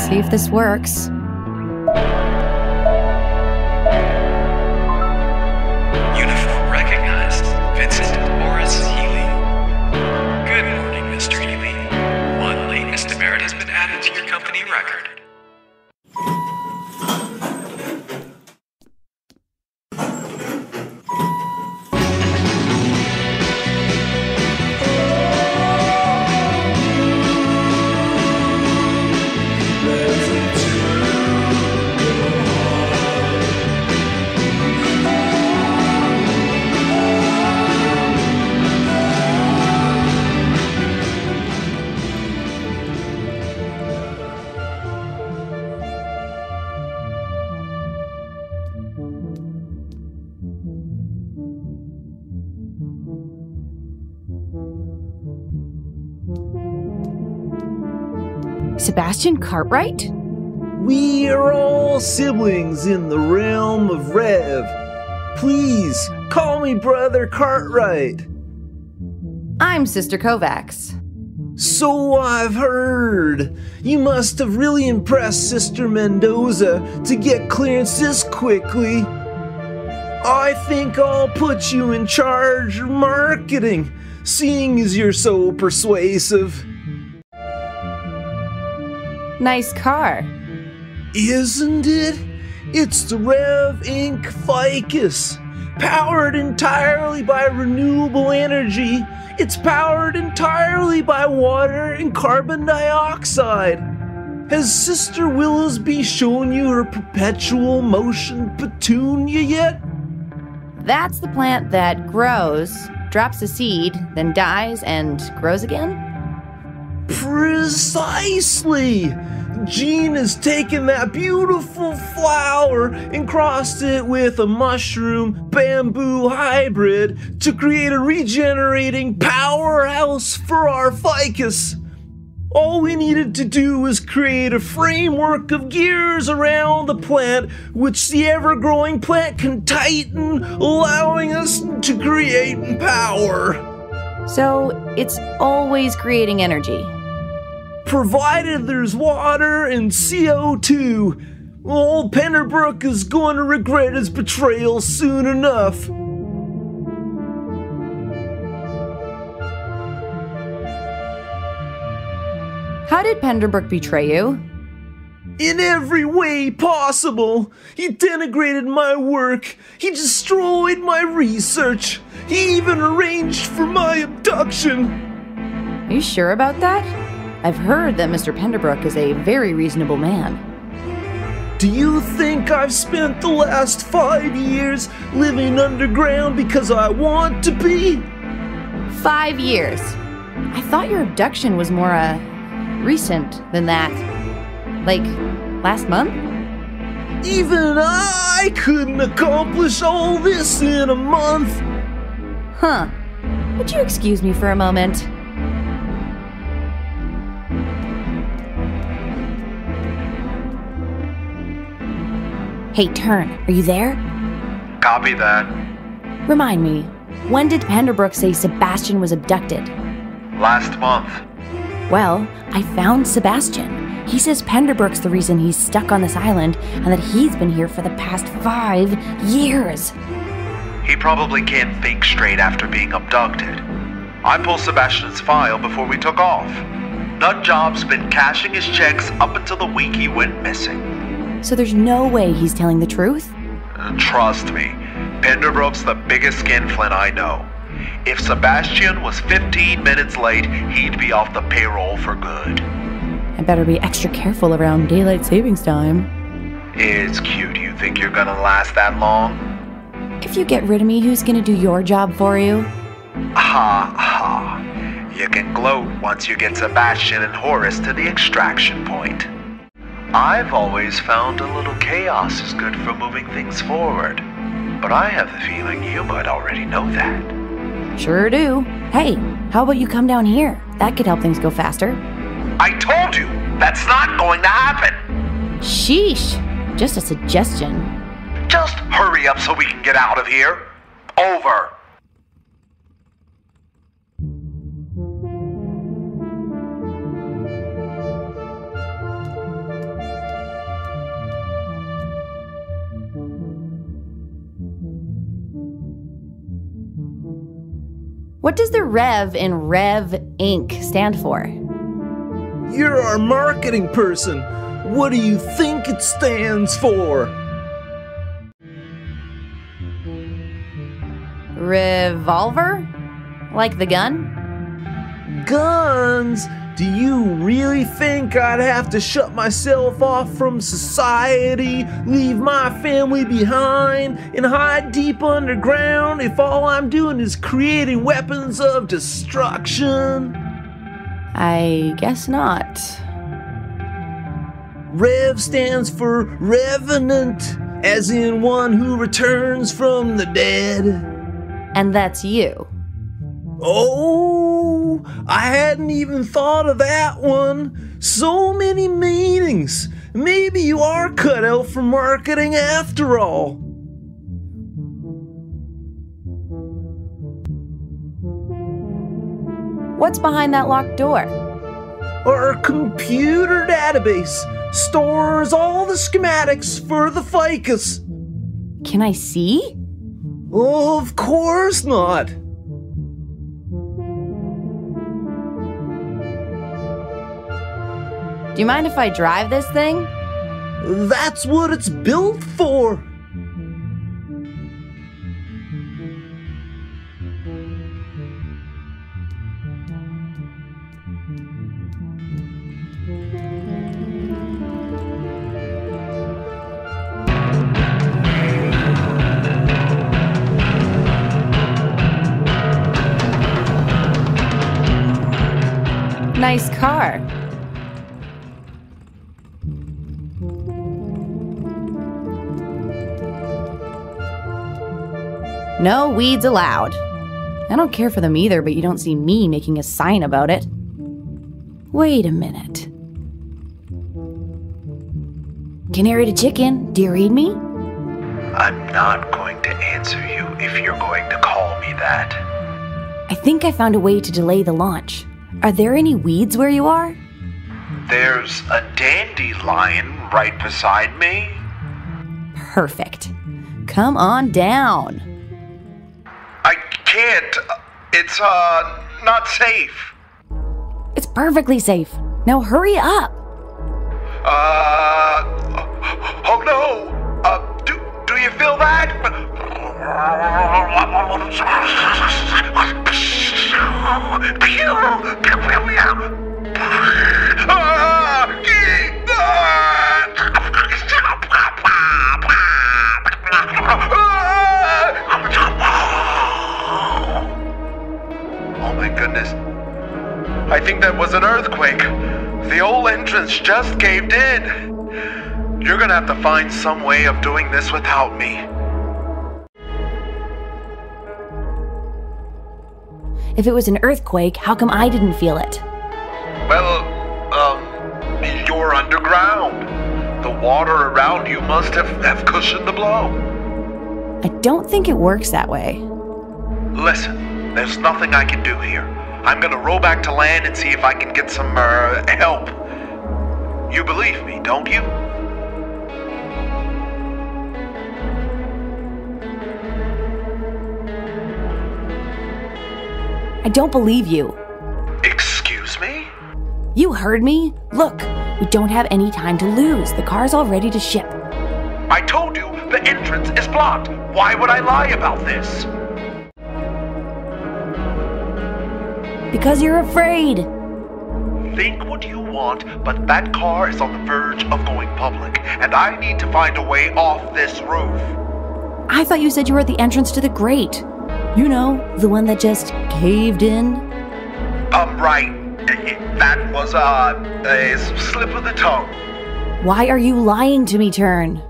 see if this works. Uniform recognized. Vincent Horace Healy. Good morning, Mr. Healy. One late demerit has been added to your company record. Sebastian Cartwright? We are all siblings in the realm of Rev. Please, call me Brother Cartwright. I'm Sister Kovacs. So I've heard. You must have really impressed Sister Mendoza to get clearance this quickly. I think I'll put you in charge of marketing, seeing as you're so persuasive. Nice car. Isn't it? It's the Rev Inc. Ficus, powered entirely by renewable energy. It's powered entirely by water and carbon dioxide. Has Sister Willowsby shown you her perpetual motion petunia yet? That's the plant that grows, drops a seed, then dies and grows again? Precisely! Jean has taken that beautiful flower and crossed it with a mushroom bamboo hybrid to create a regenerating powerhouse for our ficus. All we needed to do was create a framework of gears around the plant, which the ever-growing plant can tighten, allowing us to create power. So it's always creating energy. Provided there's water and CO2, old Penderbrook is going to regret his betrayal soon enough. How did Penderbrook betray you? In every way possible. He denigrated my work. He destroyed my research. He even arranged for my abduction. Are you sure about that? I've heard that Mr. Penderbrook is a very reasonable man. Do you think I've spent the last 5 years living underground because I want to be? 5 years. I thought your abduction was more, recent than that. Like, last month? Even I couldn't accomplish all this in a month. Huh. Would you excuse me for a moment? Hey, Turn, are you there? Copy that. Remind me, when did Penderbrook say Sebastian was abducted? Last month. Well, I found Sebastian. He says Penderbrook's the reason he's stuck on this island and that he's been here for the past 5 years. He probably can't think straight after being abducted. I pulled Sebastian's file before we took off. Nutjob's been cashing his checks up until the week he went missing. So there's no way he's telling the truth? Trust me, Penderbrook's the biggest skinflint I know. If Sebastian was 15 minutes late, he'd be off the payroll for good. I better be extra careful around daylight savings time. It's cute. You think you're gonna last that long? If you get rid of me, who's gonna do your job for you? Ha ha. You can gloat once you get Sebastian and Horace to the extraction point. I've always found a little chaos is good for moving things forward, but I have the feeling you might already know that. Sure do. Hey, how about you come down here? That could help things go faster. I told you, that's not going to happen. Sheesh, just a suggestion. Just hurry up so we can get out of here. Over. What does the Rev in Rev Inc. stand for? You're our marketing person. What do you think it stands for? Revolver? Like the gun? Guns? Do you really think I'd have to shut myself off from society, leave my family behind, and hide deep underground if all I'm doing is creating weapons of destruction? I guess not. Rev stands for Revenant, as in one who returns from the dead. And that's you. Oh, I hadn't even thought of that one. So many meanings. Maybe you are cut out for marketing after all. What's behind that locked door? Our computer database stores all the schematics for the ficus. Can I see? Of course not. Do you mind if I drive this thing? That's what it's built for. Nice car. No weeds allowed. I don't care for them either, but you don't see me making a sign about it. Wait a minute. Canary to chicken, do you read me? I'm not going to answer you if you're going to call me that. I think I found a way to delay the launch. Are there any weeds where you are? There's a dandelion right beside me. Perfect. Come on down. I can't. It's, not safe. It's perfectly safe. Now hurry up. Oh no! Do you feel that? Oh my goodness. I think that was an earthquake. The old entrance just caved in. You're gonna have to find some way of doing this without me. If it was an earthquake, how come I didn't feel it? Well, you're underground. The water around you must have cushioned the blow. I don't think it works that way. Listen, there's nothing I can do here. I'm gonna row back to land and see if I can get some, help. You believe me, don't you? I don't believe you. Excuse me? You heard me? Look, we don't have any time to lose. The car's all ready to ship. I told you the entrance is blocked. Why would I lie about this? Because you're afraid. Think what you want, but that car is on the verge of going public, and I need to find a way off this roof. I thought you said you were at the entrance to the grate. You know, the one that just caved in. Right. That was, a slip of the tongue. Why are you lying to me, Tern?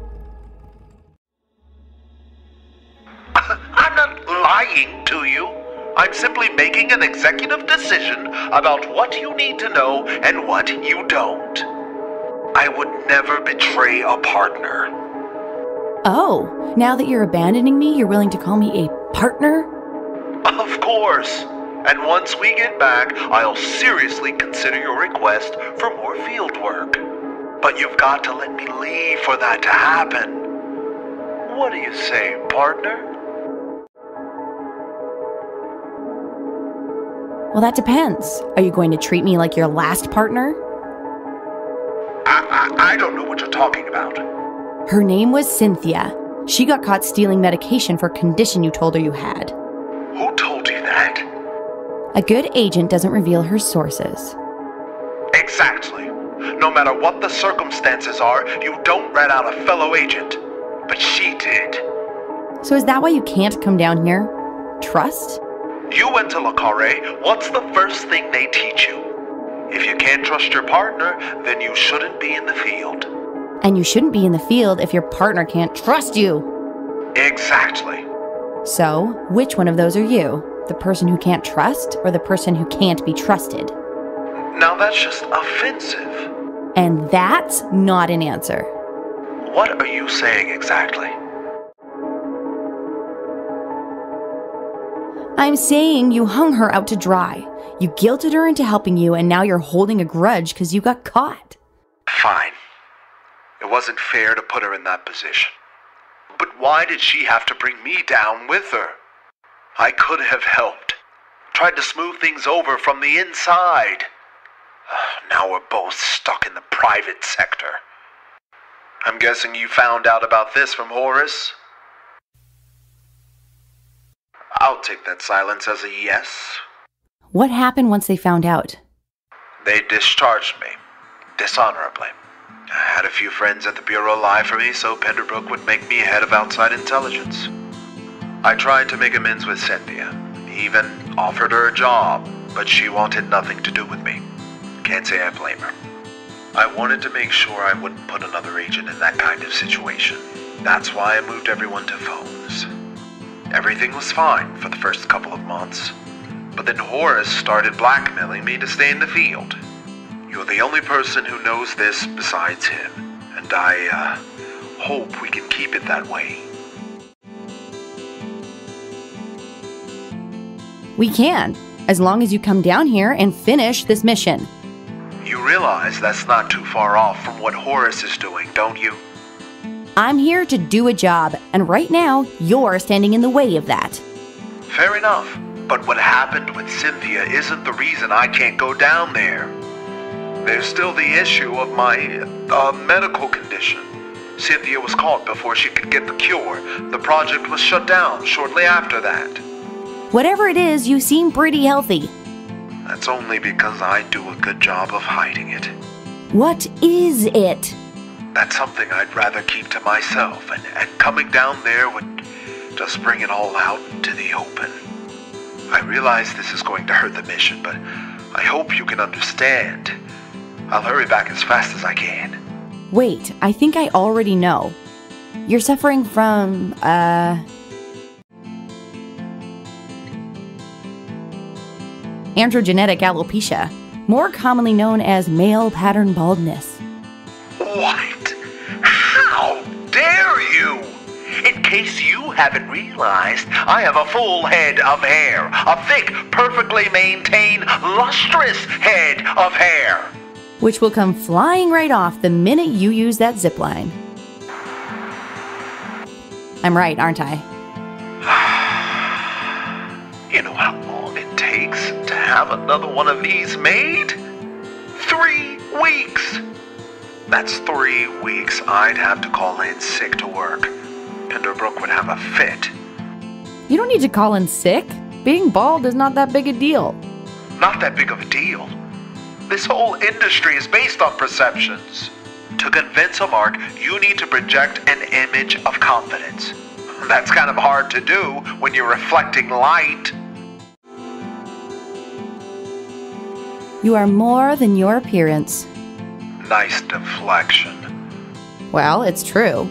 I'm not lying to you. I'm simply making an executive decision about what you need to know and what you don't. I would never betray a partner. Oh, now that you're abandoning me, you're willing to call me a partner? Of course. And once we get back, I'll seriously consider your request for more field work. But you've got to let me leave for that to happen. What do you say, partner? Well, that depends. Are you going to treat me like your last partner? I don't know what you're talking about. Her name was Cynthia. She got caught stealing medication for a condition you told her you had. Who told you that? A good agent doesn't reveal her sources. Exactly. No matter what the circumstances are, you don't rat out a fellow agent. But she did. So is that why you can't come down here? Trust? You went to Le Carré. What's the first thing they teach you? If you can't trust your partner, then you shouldn't be in the field. And you shouldn't be in the field if your partner can't trust you. Exactly. So, which one of those are you? The person who can't trust or the person who can't be trusted? Now that's just offensive. And that's not an answer. What are you saying exactly? I'm saying you hung her out to dry. You guilted her into helping you, and now you're holding a grudge because you got caught. Fine. It wasn't fair to put her in that position. But why did she have to bring me down with her? I could have helped. Tried to smooth things over from the inside. Now we're both stuck in the private sector. I'm guessing you found out about this from Horace? I'll take that silence as a yes. What happened once they found out? They discharged me. Dishonorably. I had a few friends at the Bureau lie for me so Penderbrook would make me head of outside intelligence. I tried to make amends with Cynthia. Even offered her a job, but she wanted nothing to do with me. Can't say I blame her. I wanted to make sure I wouldn't put another agent in that kind of situation. That's why I moved everyone to phones. Everything was fine for the first couple of months, but then Horace started blackmailing me to stay in the field. You're the only person who knows this besides him, and I hope we can keep it that way. We can, as long as you come down here and finish this mission. You realize that's not too far off from what Horace is doing, don't you? I'm here to do a job, and right now, you're standing in the way of that. Fair enough, but what happened with Cynthia isn't the reason I can't go down there. There's still the issue of my medical condition. Cynthia was caught before she could get the cure. The project was shut down shortly after that. Whatever it is, you seem pretty healthy. That's only because I do a good job of hiding it. What is it? That's something I'd rather keep to myself, and coming down there would just bring it all out into the open. I realize this is going to hurt the mission, but I hope you can understand. I'll hurry back as fast as I can. Wait, I think I already know. You're suffering from, androgenetic alopecia, more commonly known as male pattern baldness. What? How dare you? In case you haven't realized, I have a full head of hair. A thick, perfectly maintained, lustrous head of hair. Which will come flying right off the minute you use that zip line. I'm right, aren't I? You know how long it takes to have another one of these made? 3 weeks! That's 3 weeks I'd have to call in sick to work. Penderbrook would have a fit. You don't need to call in sick. Being bald is not that big a deal. Not that big of a deal. This whole industry is based on perceptions. To convince a mark, you need to project an image of confidence. That's kind of hard to do when you're reflecting light. You are more than your appearance. Nice deflection. Well, it's true.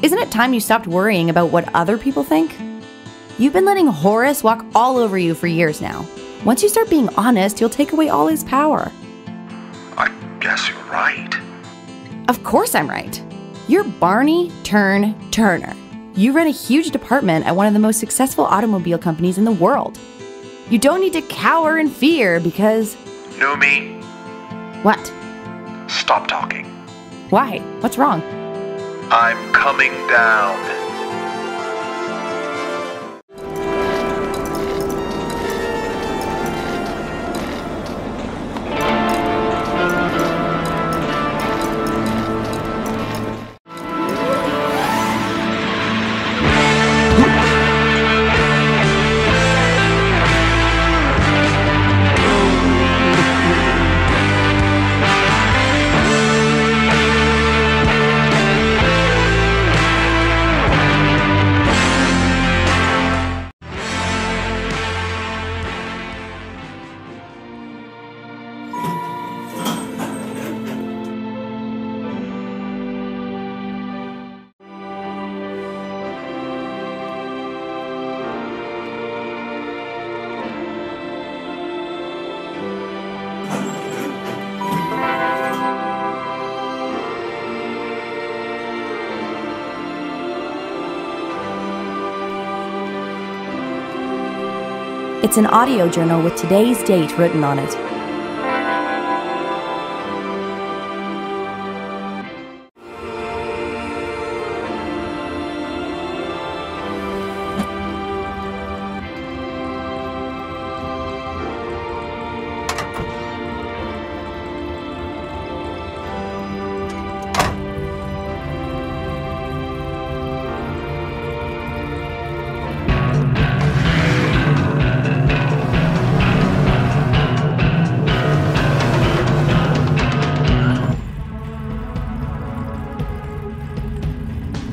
Isn't it time you stopped worrying about what other people think? You've been letting Horace walk all over you for years now. Once you start being honest, you'll take away all his power. I guess you're right. Of course I'm right. You're Barney Turner. You run a huge department at one of the most successful automobile companies in the world. You don't need to cower in fear because... Noomi, What? stop talking. Why? What's wrong? I'm coming down. It's an audio journal with today's date written on it.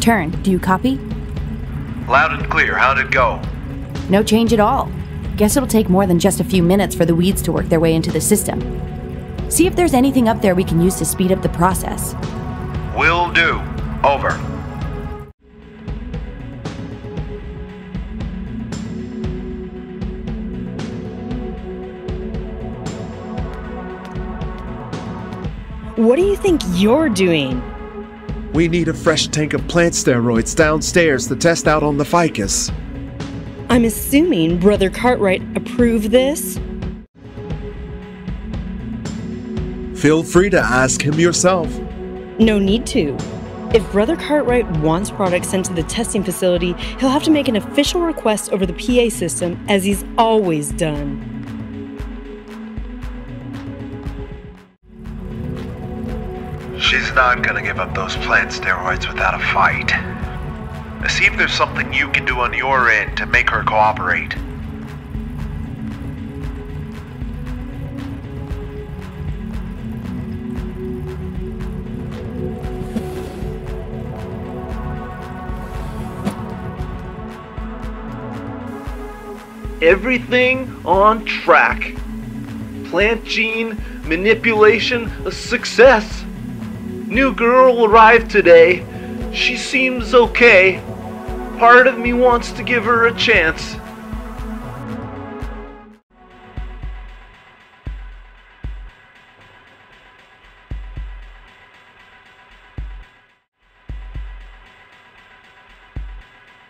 Turn, do you copy? Loud and clear. How'd it go? No change at all. Guess it'll take more than just a few minutes for the weeds to work their way into the system. See if there's anything up there we can use to speed up the process. Will do. Over. What do you think you're doing? We need a fresh tank of plant steroids downstairs to test out on the ficus. I'm assuming Brother Cartwright approved this? Feel free to ask him yourself. No need to. If Brother Cartwright wants products sent to the testing facility, he'll have to make an official request over the PA system, as he's always done. She's not gonna give up those plant steroids without a fight. See if there's something you can do on your end to make her cooperate. Everything on track. Plant gene manipulation a success. New girl arrived today. She seems okay. Part of me wants to give her a chance.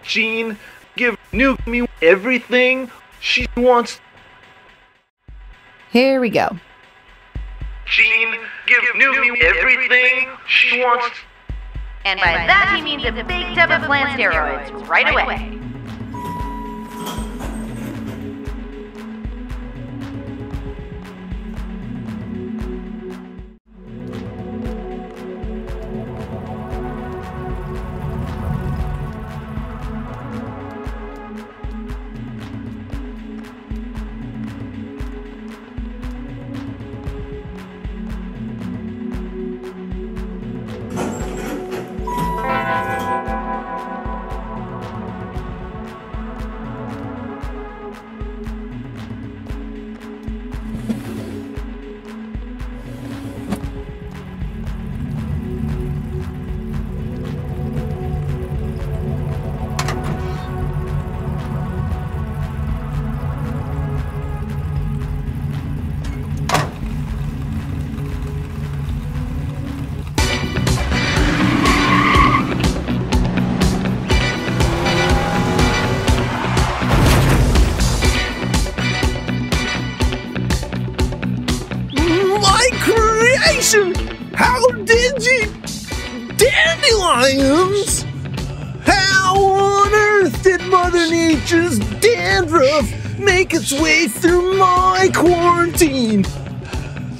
Jean, give Noomi everything she wants. Here we go. Jean, give Noomi everything she wants. And by that he means a big tub of plant steroids right away. How did you? Dandelions? How on earth did Mother Nature's dandruff make its way through my quarantine?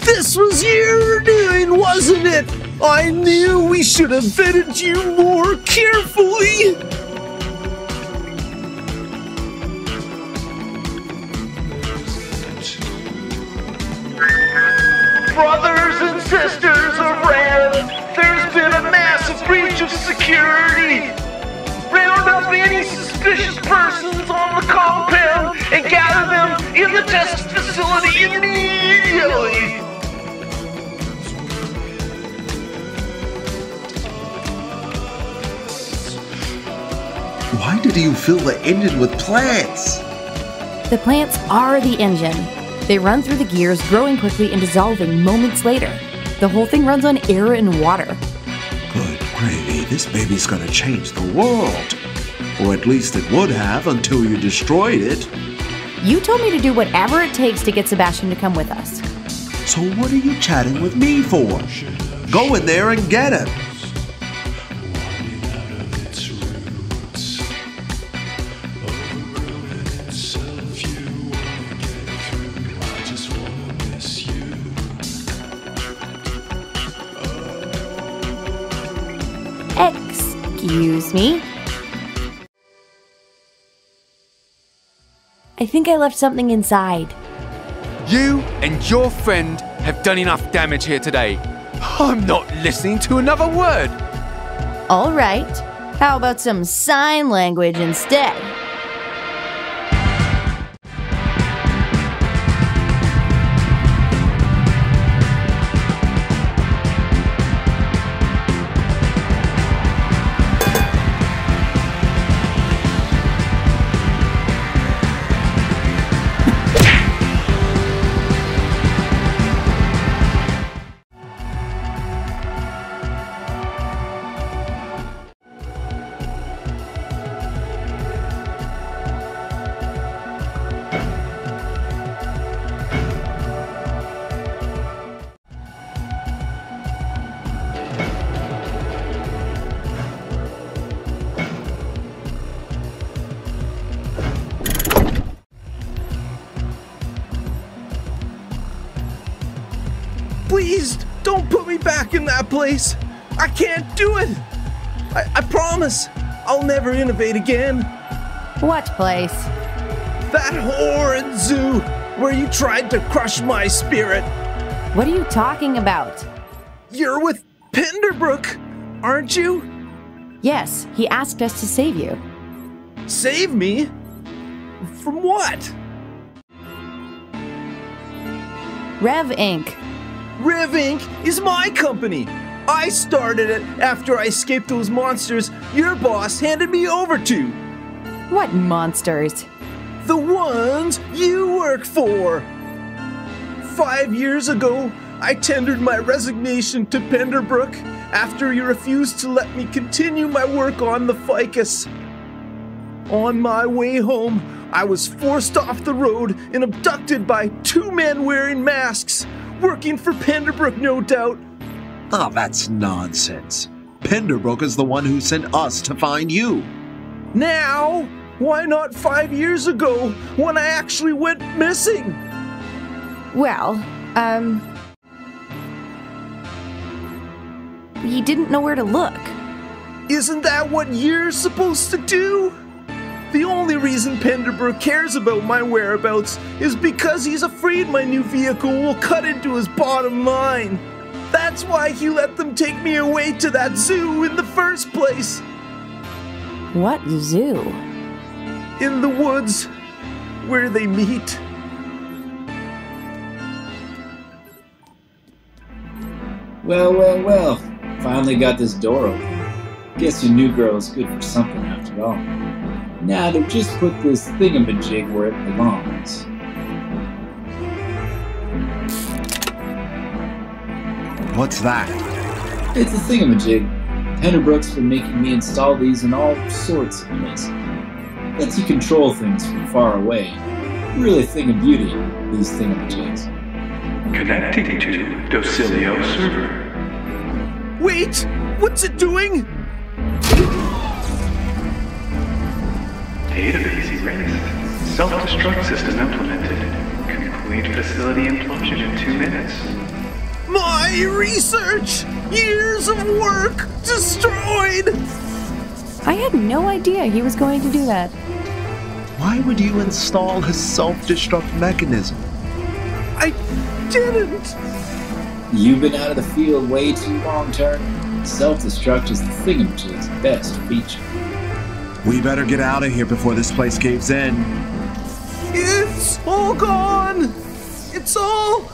This was your doing, wasn't it? I knew we should have vetted you more carefully. Brothers and sisters around, there's been a massive breach of security. Round up any suspicious persons on the compound and gather them in the test facility immediately. Why did you fill the engine with plants? The plants are the engine. They run through the gears, growing quickly and dissolving moments later. The whole thing runs on air and water. Good gravy, this baby's gonna change the world. Or at least it would have until you destroyed it. You told me to do whatever it takes to get Sebastian to come with us. So what are you chatting with me for? Go in there and get him. Excuse me? I think I left something inside. You and your friend have done enough damage here today. I'm not listening to another word. All right. How about some sign language instead? Please, don't put me back in that place. I can't do it. I promise I'll never innovate again. What place? That horrid zoo where you tried to crush my spirit. What are you talking about? You're with Penderbrook, aren't you? Yes, he asked us to save you. Save me? From what? Rev Inc. Rev Inc. is my company. I started it after I escaped those monsters your boss handed me over to. What monsters? The ones you work for. 5 years ago, I tendered my resignation to Penderbrook after you refused to let me continue my work on the ficus. On my way home, I was forced off the road and abducted by 2 men wearing masks, working for Penderbrook, no doubt. Oh, that's nonsense. Penderbrook is the one who sent us to find you. Now? Why not 5 years ago, when I actually went missing? Well, he didn't know where to look. Isn't that what you're supposed to do? The only reason Penderbrook cares about my whereabouts is because he's afraid my new vehicle will cut into his bottom line. That's why he let them take me away to that zoo in the first place. What zoo? In the woods, where they meet. Well. Finally got this door open. Guess your new girl is good for something after all. Now to just put this thingamajig where it belongs. What's that? It's a thingamajig. Penderbrook's been making me install these in all sorts of places. Lets you control things from far away. Really a thing of beauty, these thingamajigs. Connecting to Docilio server. Wait! What's it doing? Database erased. Self-destruct system implemented. Complete facility implosion in 2 minutes. My research! Years of work destroyed! I had no idea he was going to do that. Why would you install a self-destruct mechanism? I didn't! You've been out of the field way too long, Turner. Self-destruct is the thingamajig's best feature. We better get out of here before this place caves in. It's all gone! It's all